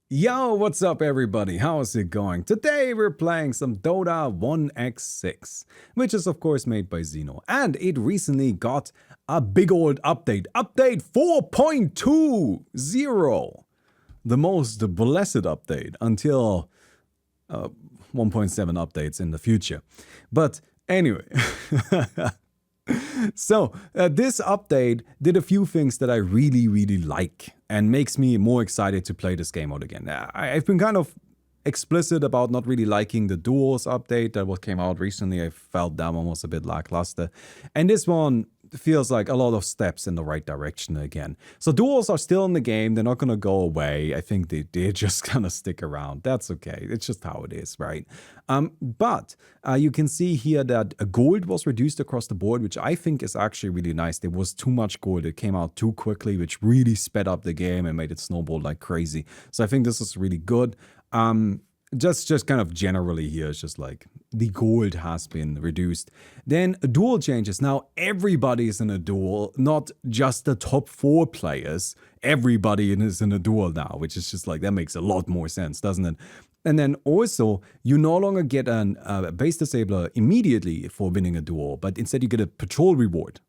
Yo, what's up everybody? How's it going? Today we're playing some Dota 1x6, which is of course made by Xeno, and it recently got a big old update. Update 4.20! The most blessed update until 1.7 updates in the future. But anyway, so this update did a few things that I really like and makes me more excited to play this game out again. I've been kind of explicit about not really liking the duels update that came out recently. I felt that one was a bit lackluster, and this one feels like a lot of steps in the right direction again. So duels are still in the game. They're not going to go away. I think they're just going to stick around. That's okay. It's just how it is, right? But you can see here that gold was reduced across the board, which I think is actually really nice. There was too much gold. It came out too quickly, which really sped up the game and made it snowball like crazy. So I think this is really good. Just kind of generally here, it's just like the gold has been reduced. Then duel changes. Now everybody is in a duel, not just the top 4 players. Everybody is in a duel now, which is just like, that makes a lot more sense, doesn't it? And then also, you no longer get a base disabler immediately for winning a duel, but instead you get a patrol reward.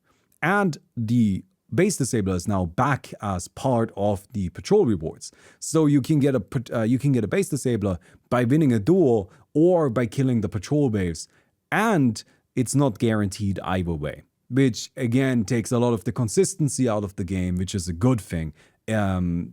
And the base disabler is now back as part of the patrol rewards. So you can get a base disabler by winning a duel or by killing the patrol waves, and it's not guaranteed either way, which again takes a lot of the consistency out of the game, which is a good thing.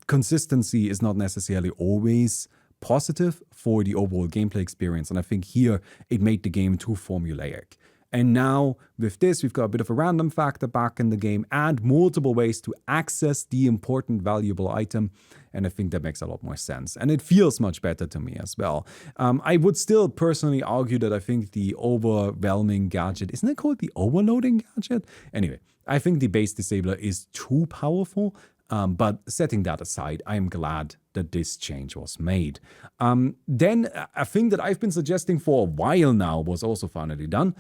Consistency is not necessarily always positive for the overall gameplay experience, and I think here it made the game too formulaic. And now with this, we've got a bit of a random factor back in the game and multiple ways to access the important valuable item. And I think that makes a lot more sense. And it feels much better to me as well. I would still personally argue that I think the overwhelming gadget, isn't it called the overloading gadget? Anyway, I think the base disabler is too powerful. But setting that aside, I am glad that this change was made. Then a thing that I've been suggesting for a while now was also finally done,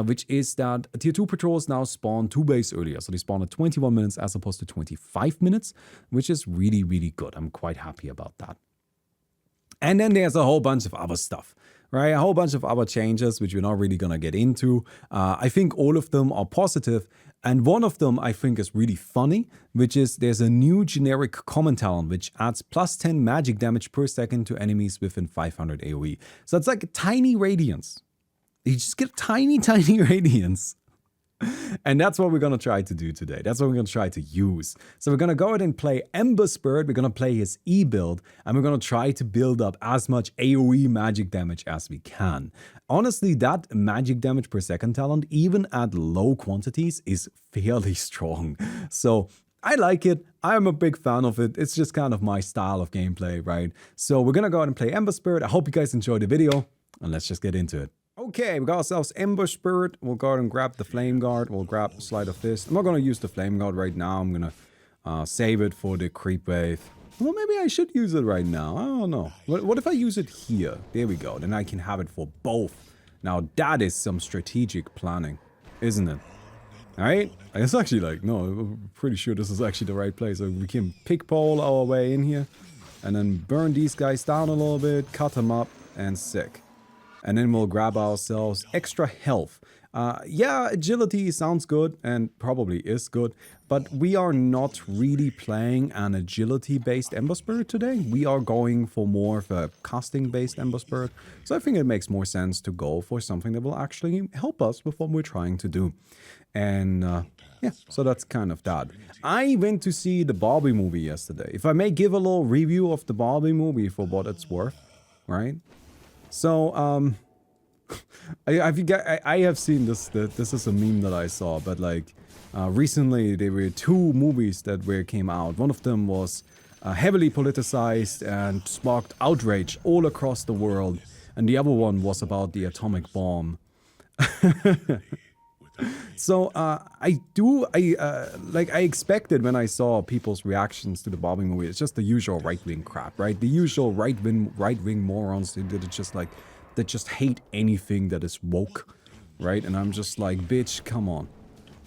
which is that tier 2 patrols now spawn 2 days earlier. So they spawn at 21 minutes as opposed to 25 minutes, which is really good. I'm quite happy about that. And then there's a whole bunch of other stuff, right? A whole bunch of other changes, which we're not really going to get into. I think all of them are positive. And one of them I think is really funny, which is there's a new generic common talent, which adds plus 10 magic damage per second to enemies within 500 AoE. So it's like a tiny radiance. You just get tiny radiance. And that's what we're going to try to do today. That's what we're going to try to use. So we're going to go ahead and play Ember Spirit. We're going to play his E build, and we're going to try to build up as much AoE magic damage as we can. Honestly, that magic damage per second talent, even at low quantities, is fairly strong. So I like it. I'm a big fan of it. It's just kind of my style of gameplay, right? So we're going to go ahead and play Ember Spirit. I hope you guys enjoyed the video, and let's just get into it. Okay, we got ourselves Ember Spirit. We'll go ahead and grab the Flame Guard. We'll grab Slide of Fist. I'm not going to use the Flame Guard right now. I'm going to save it for the Creep Wave. Well, maybe I should use it right now. I don't know. What if I use it here? There we go. Then I can have it for both. Now, that is some strategic planning, isn't it? Alright? It's actually like, no, I'm pretty sure this is actually the right place. So we can pick-pole our way in here. And then burn these guys down a little bit. Cut them up. And sick. And then we'll grab ourselves extra health. Yeah, agility sounds good and probably is good, but we are not really playing an agility-based Ember Spirit today. We are going for more of a casting-based Ember Spirit. So I think it makes more sense to go for something that will actually help us with what we're trying to do. And yeah, so that's kind of that. I went to see the Barbie movie yesterday. If I may give a little review of the Barbie movie for what it's worth, right? So, I have seen this, this is a meme that I saw, but like, recently there were 2 movies that came out. One of them was heavily politicized and sparked outrage all across the world, and the other one was about the atomic bomb. So, I expected when I saw people's reactions to the Barbie movie, it's just the usual right-wing crap, right? The usual right-wing morons that are just like, that just hate anything that is woke, right? And I'm just like, bitch, come on.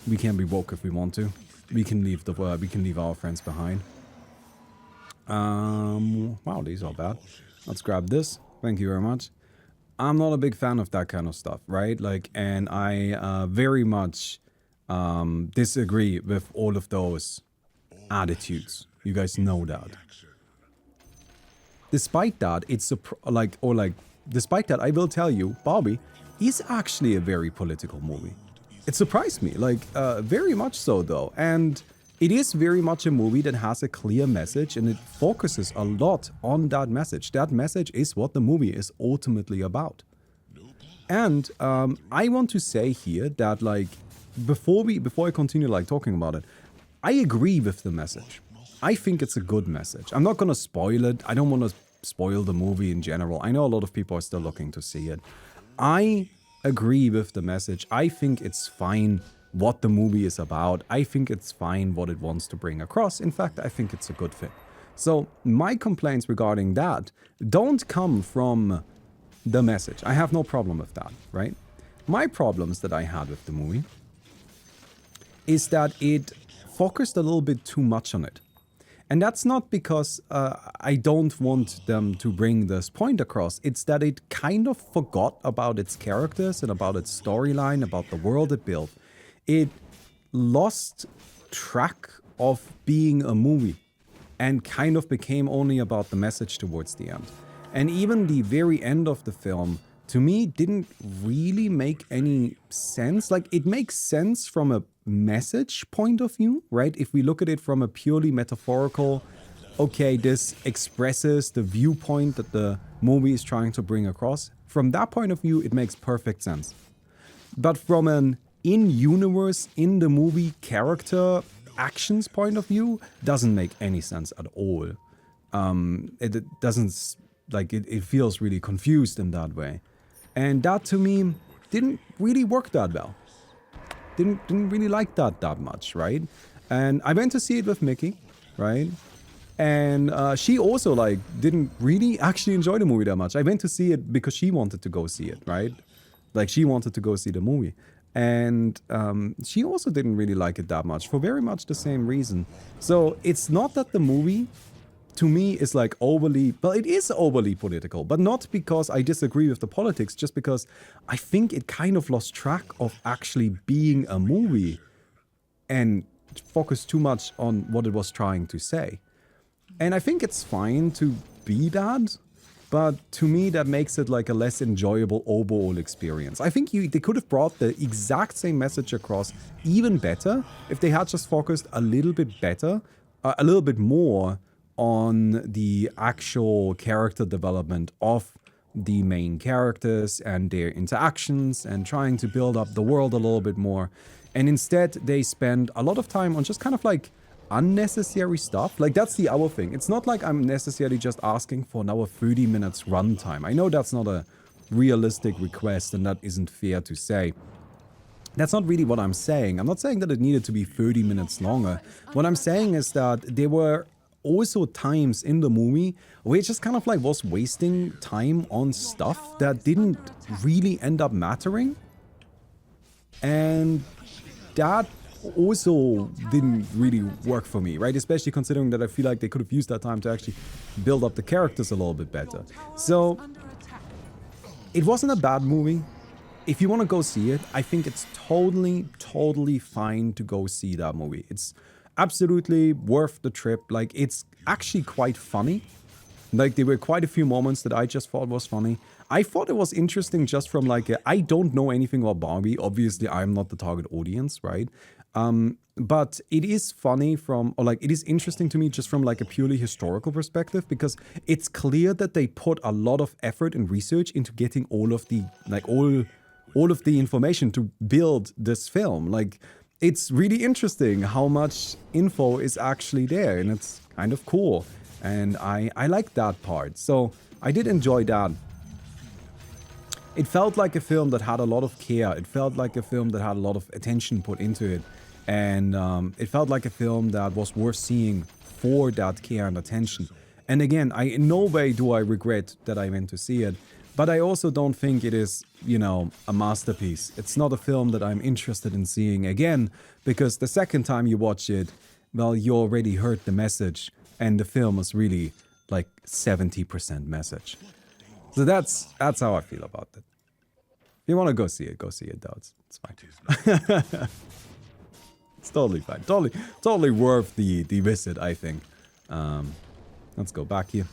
We can be woke if we want to. We can leave our friends behind. Wow, these are bad. Let's grab this. Thank you very much. I'm not a big fan of that kind of stuff, right? Like, and I very much disagree with all of those attitudes. You guys know that. Despite that, despite that, I will tell you, Barbie is actually a very political movie. It surprised me, very much so though. And it is very much a movie that has a clear message and it focuses a lot on that message. That message is what the movie is ultimately about. And I want to say here that before I continue talking about it, I agree with the message. I think it's a good message. I'm not gonna spoil it. I don't want to spoil the movie in general. I know a lot of people are still looking to see it. I agree with the message. I think it's fine what the movie is about. I think it's fine what it wants to bring across. In fact, I think it's a good thing. So my complaints regarding that don't come from the message. I have no problem with that, right? My problems that I had with the movie is that it focused a little bit too much on it. And that's not because I don't want them to bring this point across. It's that it kind of forgot about its characters and about its storyline, about the world it built. It lost track of being a movie and kind of became only about the message towards the end. And even the very end of the film, to me, didn't really make any sense. Like, it makes sense from a message point of view, right? If we look at it from a purely metaphorical, okay, this expresses the viewpoint that the movie is trying to bring across. From that point of view, it makes perfect sense. But from an in-universe, in the movie character actions point of view, doesn't make any sense at all. It doesn't, it feels really confused in that way. And that to me didn't really work that well. Didn't really like that much, right? And I went to see it with Mickey, right? And she also didn't really actually enjoy the movie that much. I went to see it because she wanted to go see it, right? Like, she wanted to go see the movie. And she also didn't really like it that much for very much the same reason. So it's not that the movie, to me, is overly, well, it is overly political, but not because I disagree with the politics, just because I think it kind of lost track of actually being a movie and focused too much on what it was trying to say. And I think it's fine to be that, but to me that makes it a less enjoyable overall experience. I think they could have brought the exact same message across even better if they had just focused a little bit better, a little bit more on the actual character development of the main characters and their interactions and trying to build up the world a little bit more. And instead, they spend a lot of time on just kind of unnecessary stuff. That's the other thing. It's not like I'm necessarily just asking for another 30 minutes runtime. I know that's not a realistic request and that isn't fair to say. That's not really what I'm saying. I'm not saying that it needed to be 30 minutes longer. What I'm saying is that there were also times in the movie where it just kind of was wasting time on stuff that didn't really end up mattering. And that also didn't really work for me, right? Especially considering that I feel like they could have used that time to actually build up the characters a little bit better. So it wasn't a bad movie. If you want to go see it, I think it's totally fine to go see that movie. It's absolutely worth the trip. It's actually quite funny. There were quite a few moments that I just thought was funny. I thought it was interesting just from I don't know anything about Barbie. Obviously, I'm not the target audience, right? But it is funny it is interesting to me just from a purely historical perspective, because it's clear that they put a lot of effort and research into getting all of the, all of the information to build this film. It's really interesting how much info is actually there, and it's kind of cool. And I like that part. So I did enjoy that. It felt like a film that had a lot of care. It felt like a film that had a lot of attention put into it. And it felt like a film that was worth seeing for that care and attention. And again, in no way do I regret that I went to see it. But I also don't think it is, a masterpiece. It's not a film that I'm interested in seeing again, because the second time you watch it, well, you already heard the message. and the film is really like 70% message. So that's how I feel about it. If you want to go see it though. It's fine. It's totally fine. Totally worth the visit, I think. Let's go back here.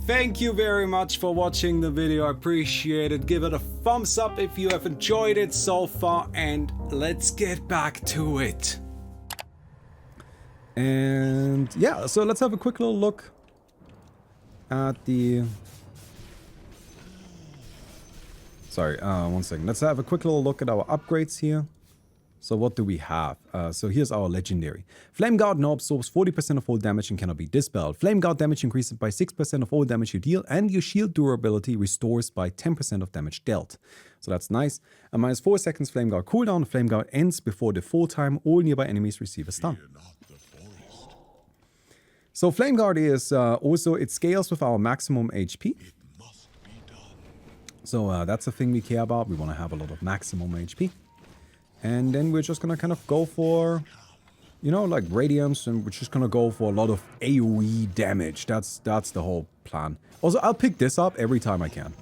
Thank you very much for watching the video. I appreciate it. Give it a thumbs up if you have enjoyed it so far, and let's get back to it. And yeah, so let's have a quick little look at the... Sorry, one second. Let's have a quick little look at our upgrades here. So what do we have? So here's our legendary. Flame Guard now absorbs 40% of all damage and cannot be dispelled. Flame Guard damage increases by 6% of all damage you deal, and your shield durability restores by 10% of damage dealt. So that's nice. A minus 4 seconds Flame Guard cooldown. Flame Guard ends before default time. All nearby enemies receive a stun. So Flame Guard is also, it scales with our maximum HP. So that's a thing we care about. We want to have a lot of maximum HP. And then we're just gonna kind of go for, you know, like Radiance, and we're just gonna go for a lot of AoE damage. That's the whole plan. Also, I'll pick this up every time I can.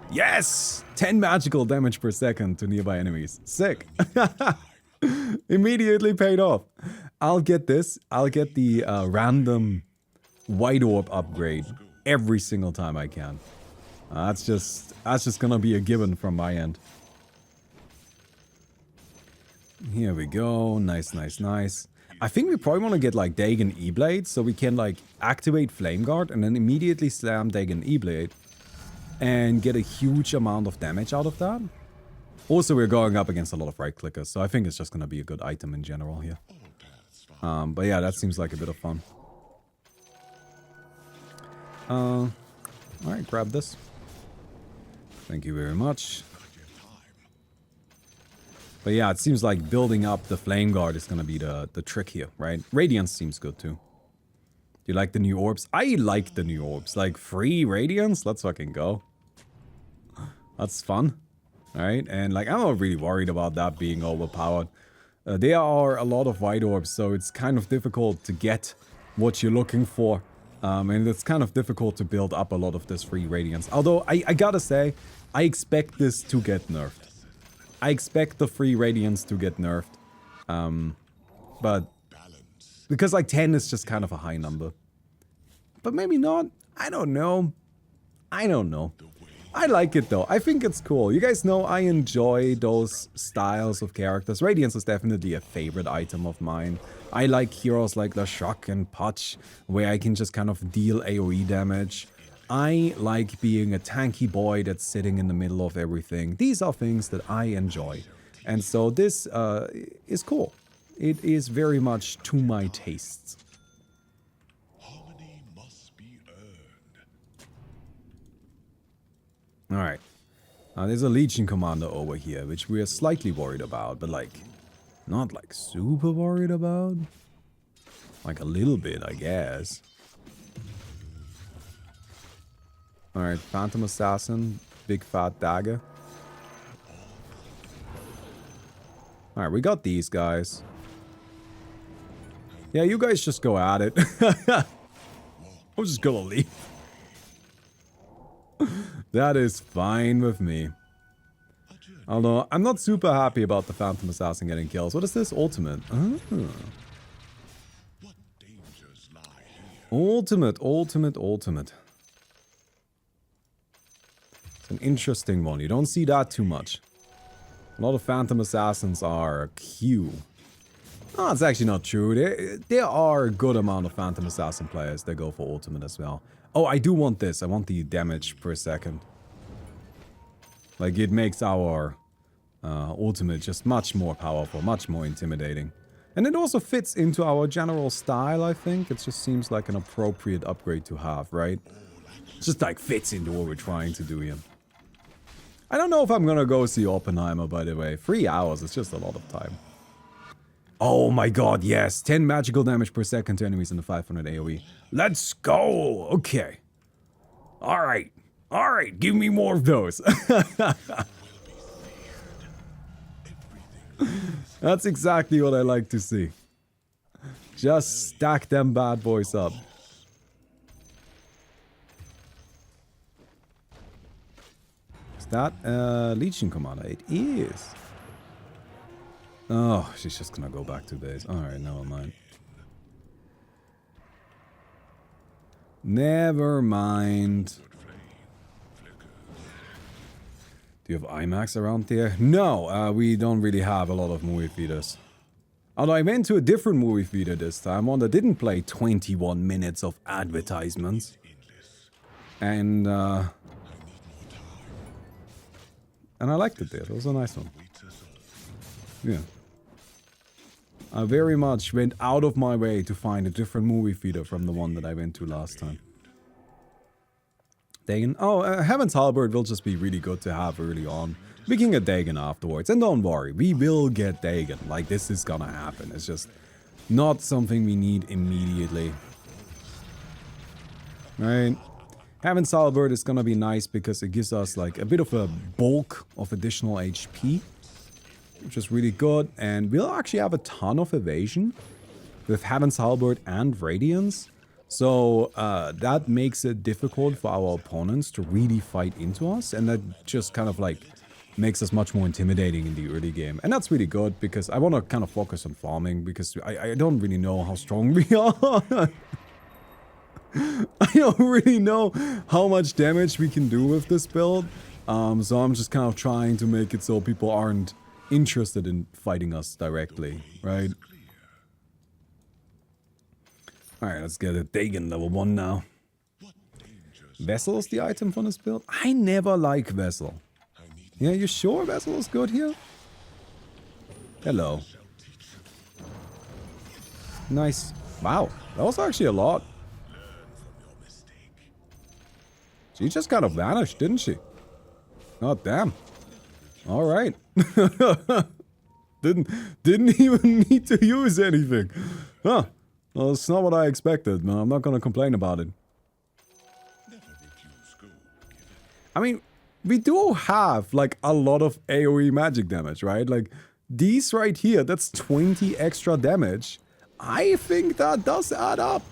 Yes! 10 magical damage per second to nearby enemies. Sick. Immediately paid off. I'll get this. I'll get the random White Orb upgrade every single time I can. That's just gonna be a given from my end. Here we go. Nice, nice, nice. I think we probably want to get like Dagon E-Blade, so we can like activate Flame Guard and then immediately slam Dagon E-Blade and get a huge amount of damage out of that. Also, we're going up against a lot of right clickers, so I think it's just going to be a good item in general here. But yeah, that seems like a bit of fun. Alright, grab this. Thank you very much. But yeah, it seems like building up the Flame Guard is gonna be the trick here, right? Radiance seems good too. Do you like the new orbs? I like the new orbs. Like, free Radiance? Let's fucking go. That's fun. Alright, and like, I'm not really worried about that being overpowered. There are a lot of white orbs, so it's kind of difficult to get what you're looking for. And it's kind of difficult to build up a lot of this free Radiance. Although, I gotta say, I expect this to get nerfed. I expect the free Radiance to get nerfed. But because like 10 is just kind of a high number. But maybe not. I don't know. I don't know. I like it though. I think it's cool. You guys know I enjoy those styles of characters. Radiance is definitely a favorite item of mine. I like heroes like Lashok and Potch, where I can just kind of deal AoE damage. I like being a tanky boy that's sitting in the middle of everything. These are things that I enjoy. And so this is cool. It is very much to my tastes. Harmony must be earned. Alright. There's a Legion Commander over here, which we are slightly worried about, but like, not like super worried about. Like a little bit, I guess. Alright, Phantom Assassin, big fat dagger. Alright, we got these guys. Yeah, you guys just go at it. I'm just gonna leave. That is fine with me. Although, I'm not super happy about the Phantom Assassin getting kills. What is this? Ultimate. Oh. Ultimate, ultimate, ultimate. It's an interesting one. You don't see that too much. A lot of Phantom Assassins are Q. Oh, it's actually not true. There are a good amount of Phantom Assassin players that go for ultimate as well. Oh, I do want this. I want the damage per second. Like, it makes our ultimate just much more powerful, much more intimidating. And it also fits into our general style, I think. It just seems like an appropriate upgrade to have, right? It just like fits into what we're trying to do here. I don't know if I'm gonna go see Oppenheimer, by the way. 3 hours is just a lot of time. Oh my god, yes. 10 magical damage per second to enemies in the 500 AoE. Let's go! Okay. Alright. Alright, give me more of those. That's exactly what I like to see. Just stack them bad boys up. Is that Legion Commander? It is. Oh, she's just gonna go back to base. Alright, never mind. Never mind. Do you have IMAX around there? No, we don't really have a lot of movie theaters. Although I went to a different movie theater this time, one that didn't play 21 minutes of advertisements. And I liked it there. It was a nice one. Yeah. I very much went out of my way to find a different movie theater from the one that I went to last time. Dagon. Oh, Heaven's Halberd will just be really good to have early on. We can get Dagon afterwards. And don't worry, we will get Dagon. Like, this is gonna happen. It's just not something we need immediately. Right? Heaven's Halberd is gonna be nice because it gives us, like, a bit of a bulk of additional HP. Which is really good. And we'll actually have a ton of evasion with Heaven's Halberd and Radiance. So that makes it difficult for our opponents to really fight into us. And that just kind of like makes us much more intimidating in the early game. And that's really good because I want to kind of focus on farming because I don't really know how strong we are. I don't really know how much damage we can do with this build. So I'm just kind of trying to make it so people aren't interested in fighting us directly, right? Alright, let's get a Dagon level 1 now. Vessel is the item for this build? I never like Vessel. Yeah, you sure Vessel is good here? Hello. Nice. Wow, that was actually a lot. She just kind of vanished, didn't she? Oh, damn. Alright. Didn't even need to use anything. Huh. Well, it's not what I expected, man. I'm not gonna complain about it. I mean, we do have, like, a lot of AoE magic damage, right? Like, these right here, that's 20 extra damage. I think that does add up.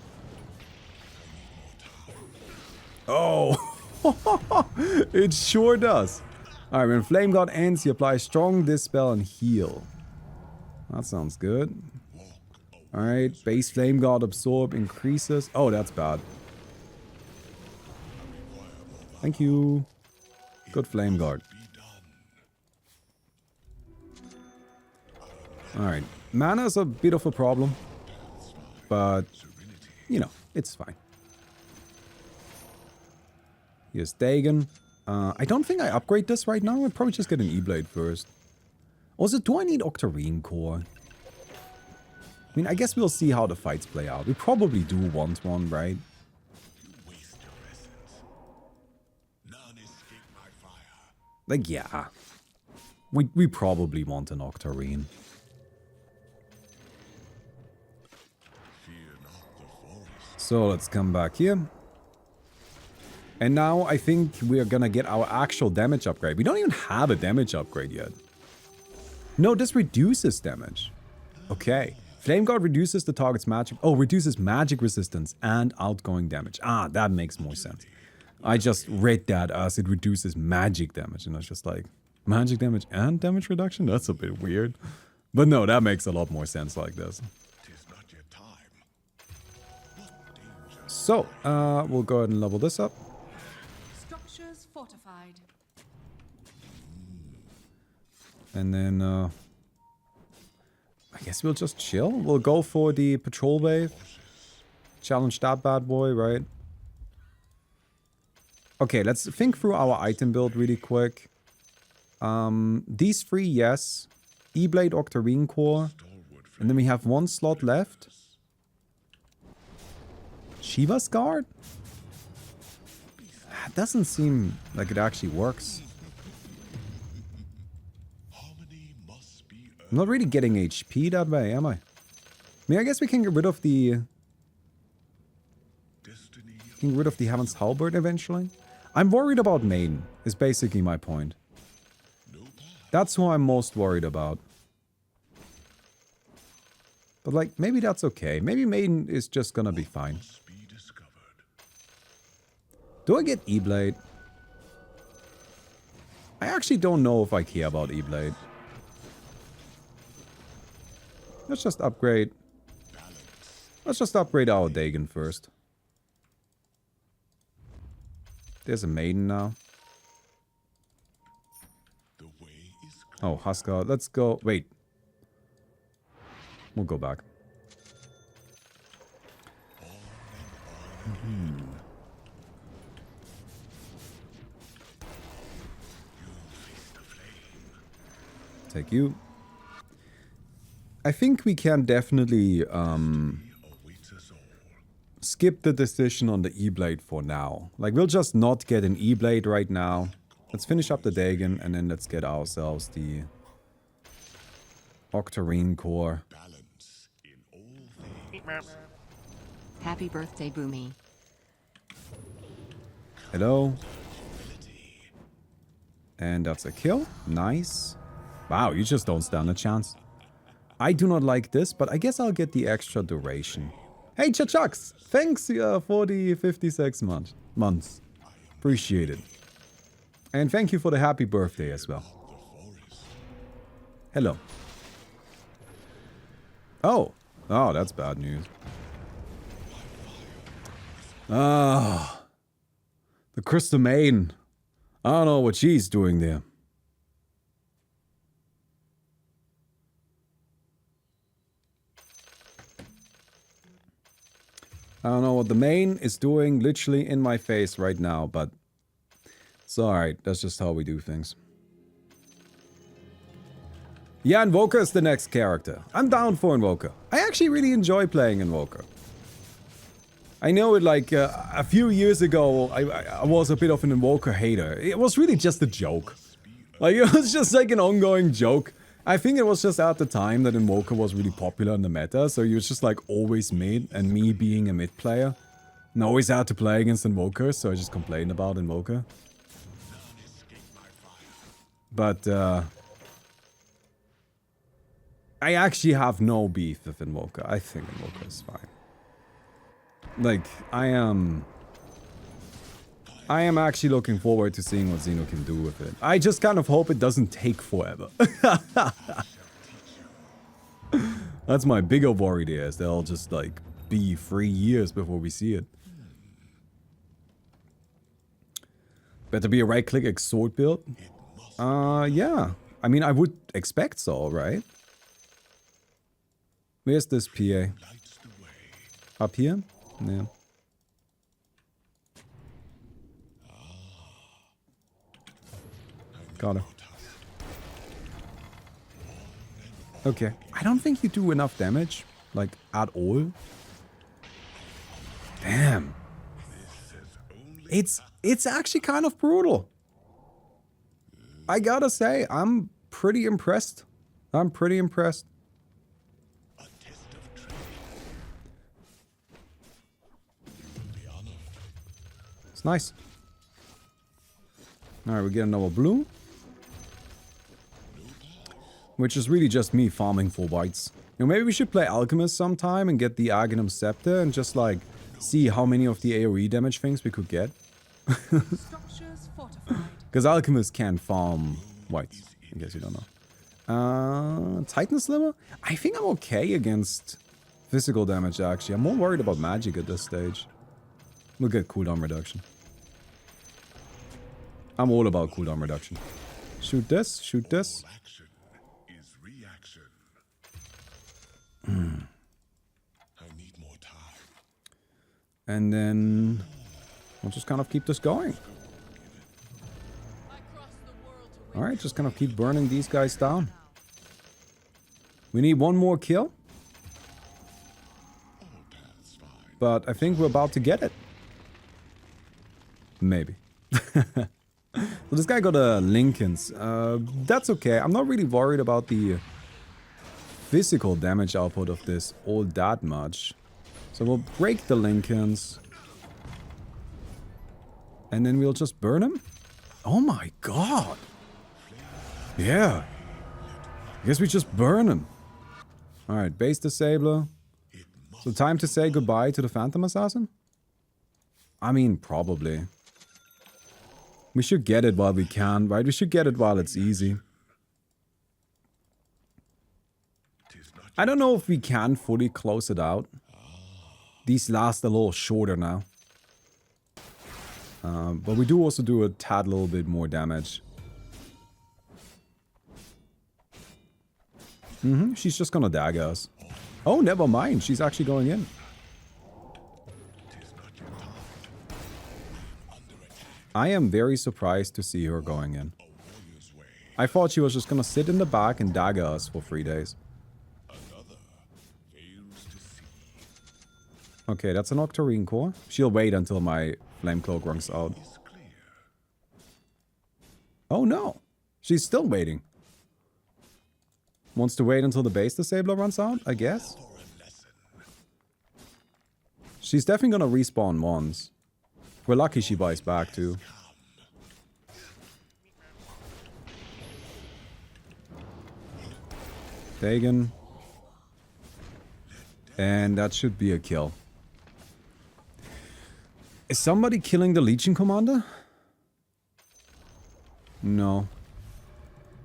Oh. It sure does. Alright, when Flame God ends, you apply Strong, Dispel, and Heal. That sounds good. Alright, base Flame God Absorb increases. Oh, that's bad. Thank you. Good Flame Guard. Alright, mana is a bit of a problem. But, you know, it's fine. Here's Dagon. I don't think I upgrade this right now. I'll probably just get an E-Blade first. Also, do I need Octarine Core? I mean, I guess we'll see how the fights play out. We probably do want one, right? Like, yeah. We probably want an Octarine. So, let's come back here. And now I think we're gonna get our actual damage upgrade. We don't even have a damage upgrade yet. No, this reduces damage. Okay. Flame Guard reduces the target's magic... Oh, reduces magic resistance and outgoing damage. Ah, that makes more sense. I just read that as it reduces magic damage. And I was just like, magic damage and damage reduction? That's a bit weird. But no, that makes a lot more sense like this. So, we'll go ahead and level this up. Structures fortified. And then, I guess we'll just chill. We'll go for the patrol wave. Challenge that bad boy, right? Okay, let's think through our item build really quick. These three, yes. E-Blade, Octarine Core. And then we have one slot left. Shiva's Guard? That doesn't seem like it actually works. I'm not really getting HP that way, am I? I mean, I guess we can get rid of the... Heaven's Halberd eventually. I'm worried about Maiden, is basically my point. That's who I'm most worried about. But like, maybe that's okay. Maybe Maiden is just gonna be fine. Do I get E-Blade? I actually don't know if I care about E-Blade. Let's just upgrade. Let's just upgrade our Dagon first. There's a Maiden now. Oh, Huskar. Let's go. Wait. We'll go back. Take you. I think we can definitely skip the decision on the E-Blade for now. Like, we'll just not get an E-Blade right now. Let's finish up the Dagon, and then let's get ourselves the Octarine Core. Happy birthday, Baumi. Hello. And that's a kill. Nice. Wow, you just don't stand a chance. I do not like this, but I guess I'll get the extra duration. Hey, Chachucks! Thanks for the 56 months. Appreciate it. And thank you for the happy birthday as well. Hello. Oh. Oh, that's bad news. Ah. The Crystal Maiden. I don't know what she's doing there. I don't know what the main is doing literally in my face right now, but it's alright. That's just how we do things. Yeah, Invoker is the next character. I'm down for Invoker. I actually really enjoy playing Invoker. I know it like a few years ago, I was a bit of an Invoker hater. It was really just a joke. Like, it was just like an ongoing joke. I think it was just at the time that Invoker was really popular in the meta, so he was just like always mid, and me being a mid player, and always had to play against Invoker, so I just complained about Invoker. But, I actually have no beef with Invoker. I think Invoker is fine. Like, I am actually looking forward to seeing what Xeno can do with it. I just kind of hope it doesn't take forever. That's my bigger worry there, is they'll just like be 3 years before we see it. Better be a right-click Exort build? Yeah. I mean, I would expect so, right? Where's this PA? Up here? Yeah. Got her. Okay. I don't think you do enough damage. Like, at all. Damn. It's actually kind of brutal. I gotta say, I'm pretty impressed. I'm pretty impressed. It's nice. Alright, we get another blue. Which is really just me farming for whites. You know, maybe we should play Alchemist sometime and get the Arcanum Scepter and just like see how many of the AoE damage things we could get. Because Alchemist can farm whites, in case you don't know. Titan Slimmer? I think I'm okay against physical damage actually. I'm more worried about magic at this stage. We'll get cooldown reduction. I'm all about cooldown reduction. Shoot this, shoot this. And then we'll just kind of keep this going. Alright, just kind of keep burning these guys down. We need one more kill. But I think we're about to get it. Maybe. So this guy got a Lincoln's. That's okay. I'm not really worried about the physical damage output of this all that much. So we'll break the Lincolns. And then we'll just burn him? Oh my god. Yeah. I guess we just burn him. Alright, base disabler. So time to say goodbye to the Phantom Assassin? I mean, probably. We should get it while we can, right? We should get it while it's easy. I don't know if we can fully close it out. These last a little shorter now. But we do also do a tad little bit more damage. She's just gonna dagger us. Oh, never mind. She's actually going in. I am very surprised to see her going in. I thought she was just gonna sit in the back and dagger us for 3 days. Okay, that's an Octarine core. She'll wait until my Flame Cloak runs out. Oh no! She's still waiting. Wants to wait until the base disabler runs out, I guess? She's definitely gonna respawn once. We're lucky she buys back too. Dagon. And that should be a kill. Is somebody killing the Legion Commander? No.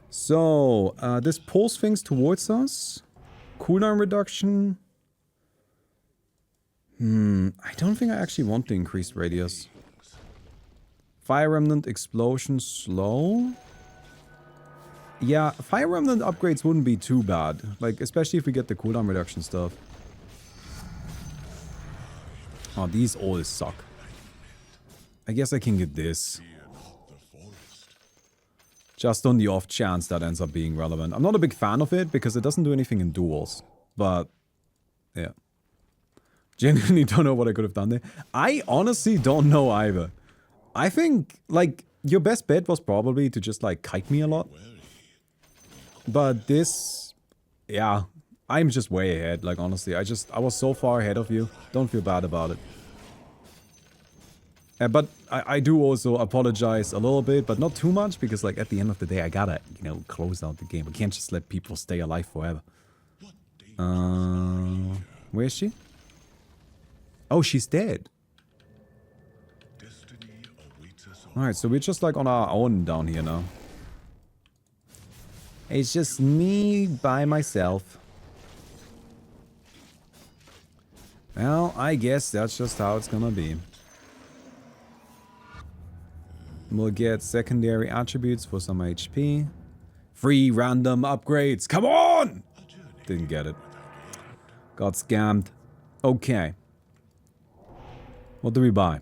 So, this pulls things towards us. Cooldown reduction. I don't think I actually want the increased radius. Fire Remnant explosion slow. Yeah, Fire Remnant upgrades wouldn't be too bad. Like, especially if we get the cooldown reduction stuff. Oh, these all suck. I guess I can get this. Just on the off chance that ends up being relevant. I'm not a big fan of it because it doesn't do anything in duels. But, yeah. Genuinely don't know what I could have done there. I honestly don't know either. I think, like, your best bet was probably to just, like, kite me a lot. But this... Yeah. I'm just way ahead, like, honestly. I was so far ahead of you. Don't feel bad about it. But I do also apologize a little bit, but not too much, because, like, at the end of the day, I gotta, you know, close out the game. I can't just let people stay alive forever. Where is she? Oh, she's dead. Alright, so we're just, like, on our own down here now. It's just me by myself. Well, I guess that's just how it's gonna be. We'll get secondary attributes for some HP. Free random upgrades. Come on! Didn't get it. Got scammed. Okay. What do we buy?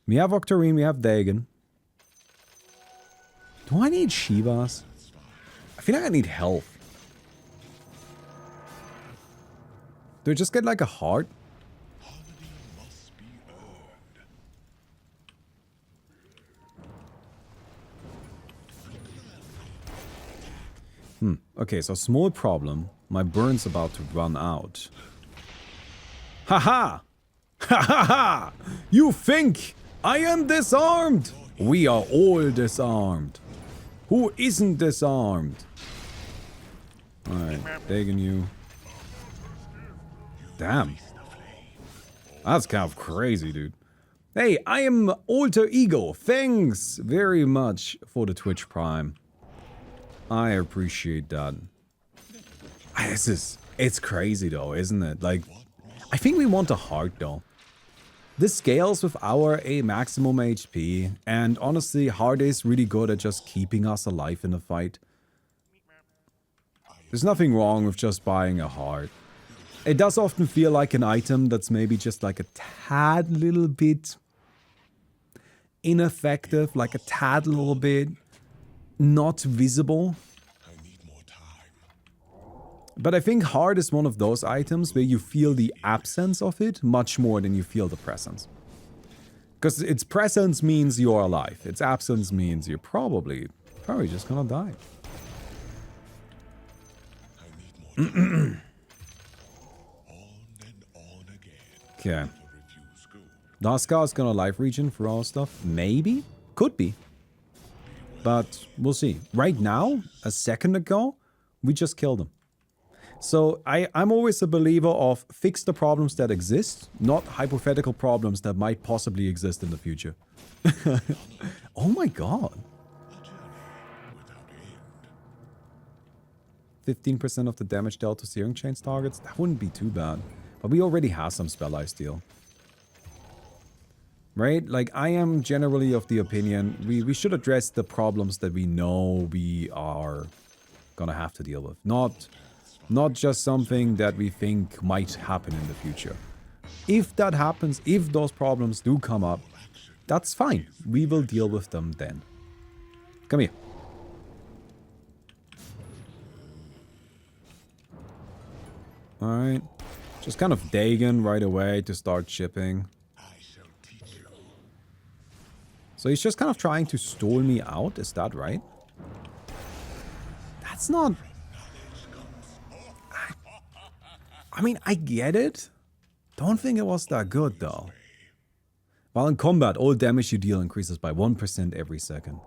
We have Octarine, we have Dagon. Do I need Shivas? I feel like I need health. Do I just get like a heart? Okay, so small problem. My burn's about to run out. Haha! Ha ha ha! You think I am disarmed? We are all disarmed. Who isn't disarmed? Alright, taking you. Damn. That's kind of crazy, dude. Hey, I am Alter Ego. Thanks very much for the Twitch Prime. I appreciate that. It's crazy though, isn't it? Like, I think we want a heart though. This scales with our maximum HP, and honestly, heart is really good at just keeping us alive in a fight. There's nothing wrong with just buying a heart. It does often feel like an item that's maybe just like a tad little bit ineffective, like a tad little bit not visible. But I think heart is one of those items where you feel the absence of it much more than you feel the presence. Because its presence means you're alive. Its absence means you're probably just gonna die. Okay. Daskar is gonna life regen for all stuff. Maybe? Could be. But we'll see. Right now, a second ago, we just killed him. So I'm always a believer of fix the problems that exist, not hypothetical problems that might possibly exist in the future. Oh my god. 15% of the damage dealt to Searing Chains targets? That wouldn't be too bad. But we already have some Spell Eye Steel. Right? Like, I am generally of the opinion we should address the problems that we know we are gonna have to deal with. Not just something that we think might happen in the future. If that happens, if those problems do come up, that's fine. We will deal with them then. Come here. Alright. Just kind of Dagon right away to start chipping. So he's just kind of trying to stall me out, is that right? That's not... I mean, I get it. Don't think it was that good, though. While in combat, all damage you deal increases by 1% every second.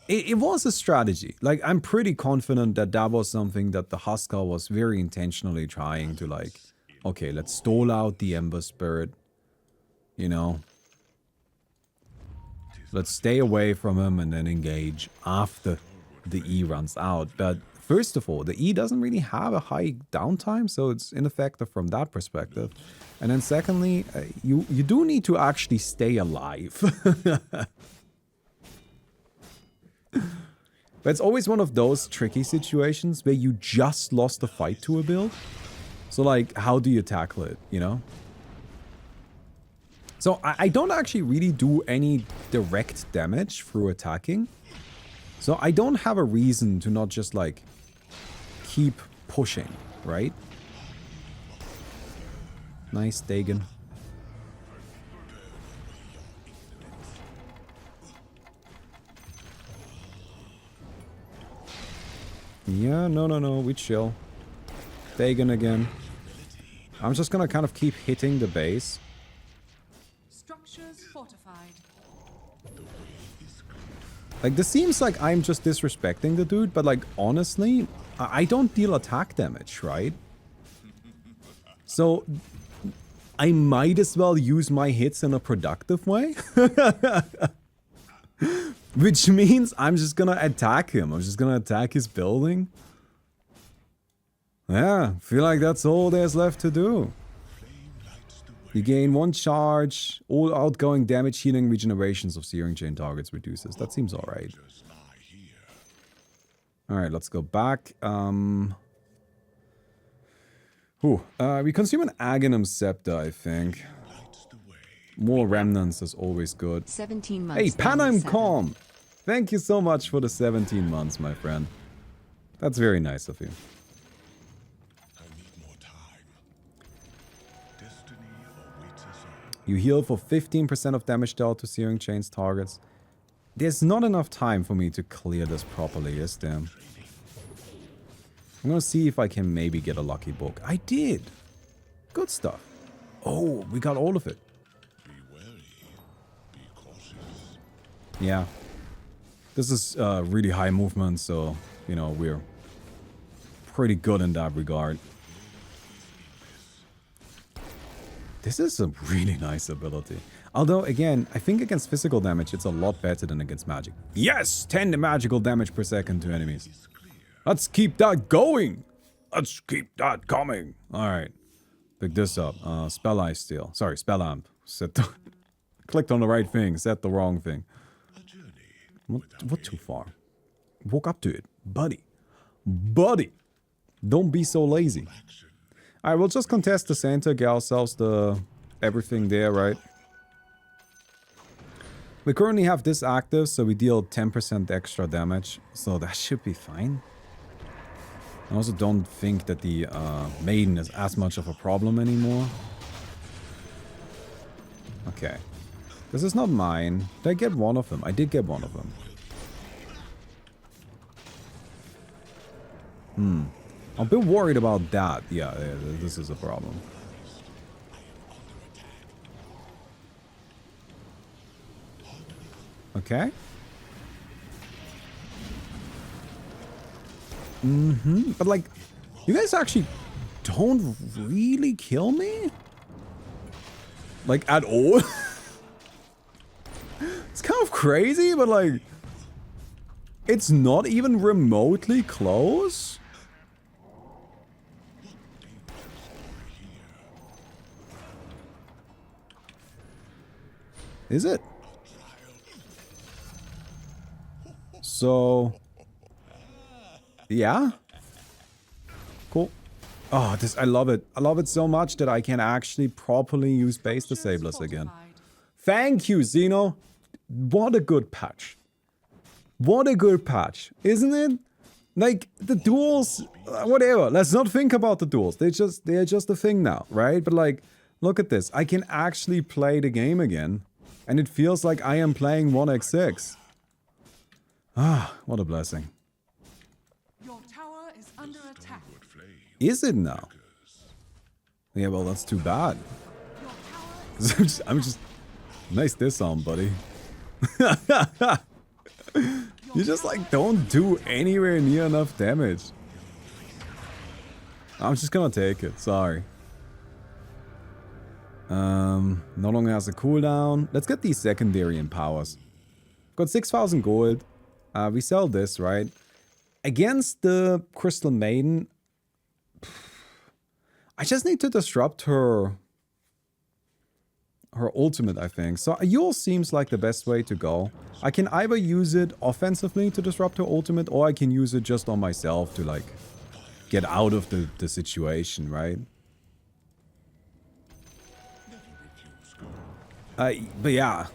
It was a strategy. Like, I'm pretty confident that that was something that the Huskar was very intentionally trying to, like, okay, let's stall out the Ember Spirit. You know? Let's stay away from him and then engage after the E runs out. But first of all, the E doesn't really have a high downtime, so it's ineffective from that perspective. And then secondly, you do need to actually stay alive. But it's always one of those tricky situations where you just lost the fight to a build. So like, how do you tackle it, you know? So I don't actually really do any direct damage through attacking. So I don't have a reason to not just like keep pushing, right? Nice, Dagon. Yeah, no, we chill. Dagon again. I'm just gonna kind of keep hitting the base. Structures fortified. Like, this seems like I'm just disrespecting the dude, but like, honestly, I don't deal attack damage, right? So, I might as well use my hits in a productive way. Which means I'm just gonna attack him. I'm just gonna attack his building. Yeah, feel like that's all there's left to do. You gain 1 charge. All outgoing damage, healing, regenerations of Searing Chain targets reduces. That seems alright. Alright, let's go back. We consume an Aghanim Scepter, I think. More remnants is always good. 17 months. Hey, Panheim Calm! Thank you so much for the 17 months, my friend. That's very nice of you. You heal for 15% of damage dealt to Searing Chains targets. There's not enough time for me to clear this properly, is there? I'm gonna see if I can maybe get a lucky book. I did! Good stuff. Oh, we got all of it. Yeah. This is really high movement, so, you know, we're pretty good in that regard. This is a really nice ability. Although, again, I think against physical damage, it's a lot better than against magic. Yes! 10 magical damage per second to enemies. Let's keep that going! Let's keep that coming! Alright. Pick this up. Spell Eye Steel. Sorry, Spell Amp. Clicked on the right thing, said the wrong thing. What too far? Walk up to it. Buddy. Buddy! Don't be so lazy. Alright, we'll just contest the center, get ourselves the everything there, right? We currently have this active, so we deal 10% extra damage. So that should be fine. I also don't think that the maiden is as much of a problem anymore. Okay. This is not mine. Did I get one of them? I did get one of them. I'm a bit worried about that. Yeah, this is a problem. Okay. But like, you guys actually don't really kill me? Like, at all? It's kind of crazy, but like, it's not even remotely close. Is it? So, yeah. Cool. Oh, this, I love it. I love it so much that I can actually properly use base disablers again. Thank you, Zeno. What a good patch. What a good patch, isn't it? Like, the duels, whatever. Let's not think about the duels. They're just a thing now, right? But like, look at this. I can actually play the game again. And it feels like I am playing 1x6. Ah, what a blessing. Your tower is under attack. Is it now? Yeah, well, that's too bad. I'm just... Nice disarm, buddy. You just, like, don't do anywhere near enough damage. I'm just gonna take it. Sorry. No longer has a cooldown. Let's get these secondary empowers. Got 6,000 gold. We sell this, right? Against the Crystal Maiden, I just need to disrupt her ultimate, I think. So Yule seems like the best way to go. I can either use it offensively to disrupt her ultimate, or I can use it just on myself to, like, get out of the situation, right? But yeah,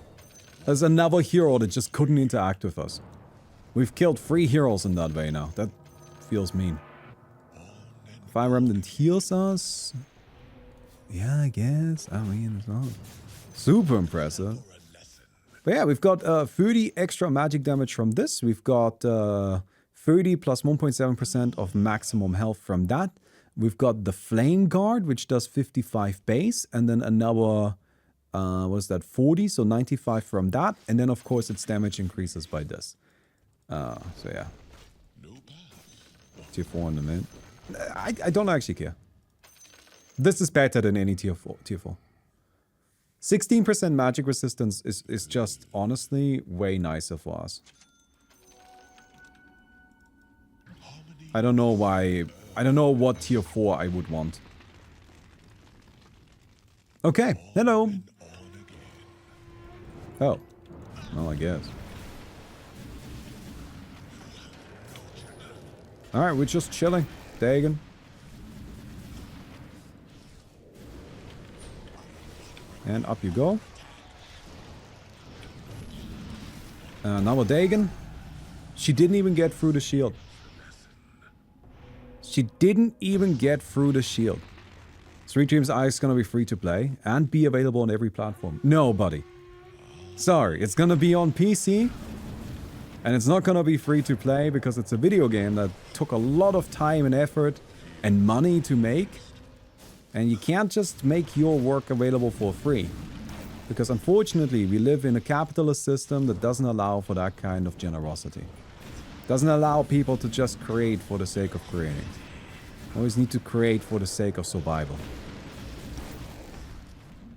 there's another hero that just couldn't interact with us. We've killed 3 heroes in that way now. That feels mean. Fire Remnant heals us. Yeah, I guess. I mean, it's not super impressive. But yeah, we've got 30 extra magic damage from this. We've got 30 plus 1.7% of maximum health from that. We've got the Flame Guard, which does 55 base, and then another... what's that, 40, so 95 from that, and then of course its damage increases by this. So yeah. Tier 4 in a minute. I don't actually care. This is better than any tier 4. 16% magic resistance is just honestly way nicer for us. I don't know why. I don't know what tier 4 I would want. Okay, hello. Oh. Well, I guess. Alright, we're just chilling. Dagon. And up you go. Now a Dagon. She didn't even get through the shield. She didn't even get through the shield. Sweet Dreams Eye is gonna be free to play and be available on every platform. No, buddy. Sorry, it's gonna be on PC. And it's not gonna be free to play because it's a video game that took a lot of time and effort and money to make. And you can't just make your work available for free. Because unfortunately, we live in a capitalist system that doesn't allow for that kind of generosity. Doesn't allow people to just create for the sake of creating. Always need to create for the sake of survival.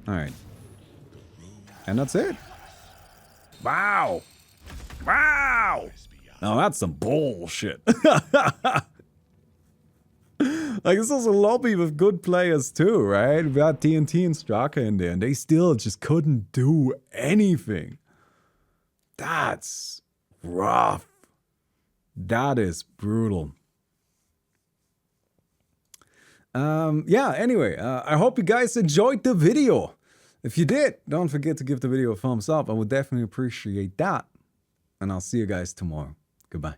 Alright. And that's it. Wow! Wow! Now that's some bullshit. Like, this is a lobby with good players too, right? We got TNT and Straka in there, and they still just couldn't do anything. That's rough. That is brutal. Yeah, anyway, I hope you guys enjoyed the video. If you did, don't forget to give the video a thumbs up. I would definitely appreciate that. And I'll see you guys tomorrow. Goodbye.